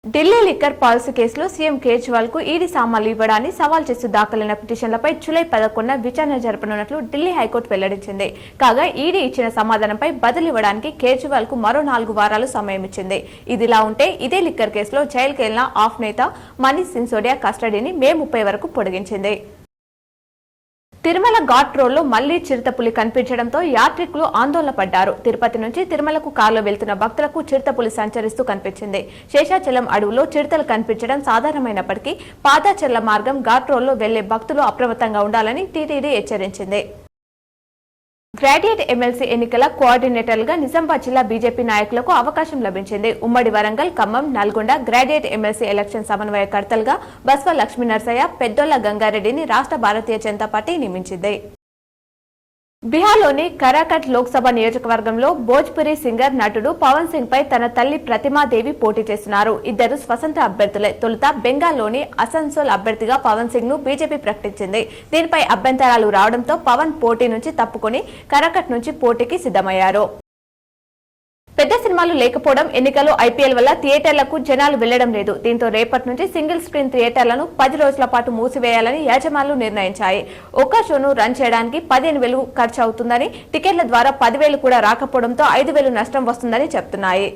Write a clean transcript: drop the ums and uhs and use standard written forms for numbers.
Delhi liquor policy కేసులో CM Kejriwal కు ED సామాన్లు ఇవ్వడాన్ని సవాల్ చేస్తూ దాఖలైన పిటిషన్లపై జూలై 11న విచారణ జరపనున్నట్లు ఢిల్లీ హైకోర్టు వెల్లడించింది. కాగా ఈడీ ఇచ్చిన సమాధానంపై బదులివ్వడానికి కేజ్రీవాల్ కు మరో 4 వారాలు సమయం ఇచ్చింది. ఇదిలా ఉంటే ఇదే లిక్కర్ కేసులో జైలుకెళ్లిన ఆప్ నేత మనీష్ సిసోడియా కస్టడీని మే 30 వరకు పొడిగించింది. తిరుమల ఘాట్ రోడ్లో మళ్లీ చిరుతపులి కనిపించడంతో యాత్రికులు ఆందోళన పడ్డారు. తిరుపతి నుంచి తిరుమలకు కారులో వెళ్తున్న భక్తులకు చిరుతపులి సంచరిస్తూ కనిపించింది. శేషాచలం అడవులో చిరుతలు కనిపించడం సాధారణమైనప్పటికీ పాదాచర్ల మార్గం ఘాట్ రోడ్లో వెళ్లే భక్తులు అప్రమత్తంగా ఉండాలని టీటీడీ హెచ్చరించింది. గ్రాడ్యుయేట్ ఎమ్మెల్సీ ఎన్నికల కోఆర్డినేటర్లుగా నిజామాబాద్ జిల్లా బీజేపీ నాయకులకు అవకాశం లభించింది. ఉమ్మడి Warangal, Khammam, Nalgonda graduate MLC election సమన్వయకర్తలుగా బస్వ లక్ష్మీ నరసయ్య, పెద్దోళ్ల గంగారెడ్డిని రాష్ట్ర భారతీయ జనతా పార్టీ నియమించింది. బీహార్లోని కరాకట్ లోక్సభ నియోజకవర్గంలో భోజ్పురి సింగర్, నటుడు పవన్ సింగ్ పై తన తల్లి ప్రతిమాదేవి పోటీ చేస్తున్నారు. ఇద్దరు స్వతంత్ర అభ్యర్థులే. తొలుత బెంగాల్లోని అసన్సోల్ అభ్యర్థిగా పవన్ సింగ్ ను బీజేపీ ప్రకటించింది. దీనిపై అభ్యంతరాలు రావడంతో పవన్ పోటీ నుంచి తప్పుకొని కరాకట్ నుంచి పోటీకి సిద్ధమయ్యారు. పెద్ద సినిమాలు లేకపోవడం, ఎన్నికలు, ఐపీఎల్ వల్ల థియేటర్లకు జనాలు వెళ్లడం లేదు. దీంతో రేపటి నుంచి సింగిల్ స్క్రీన్ థియేటర్లను 10 రోజుల పాటు మూసివేయాలని యాజమాన్యాలు నిర్ణయించాయి. ఒక్క షోను రన్ చేయడానికి 15,000 ఖర్చు అవుతుందని, టికెట్ల ద్వారా 10,000 కూడా రాకపోవడంతో 5,000 నష్టం వస్తుందని చెప్తున్నాయి.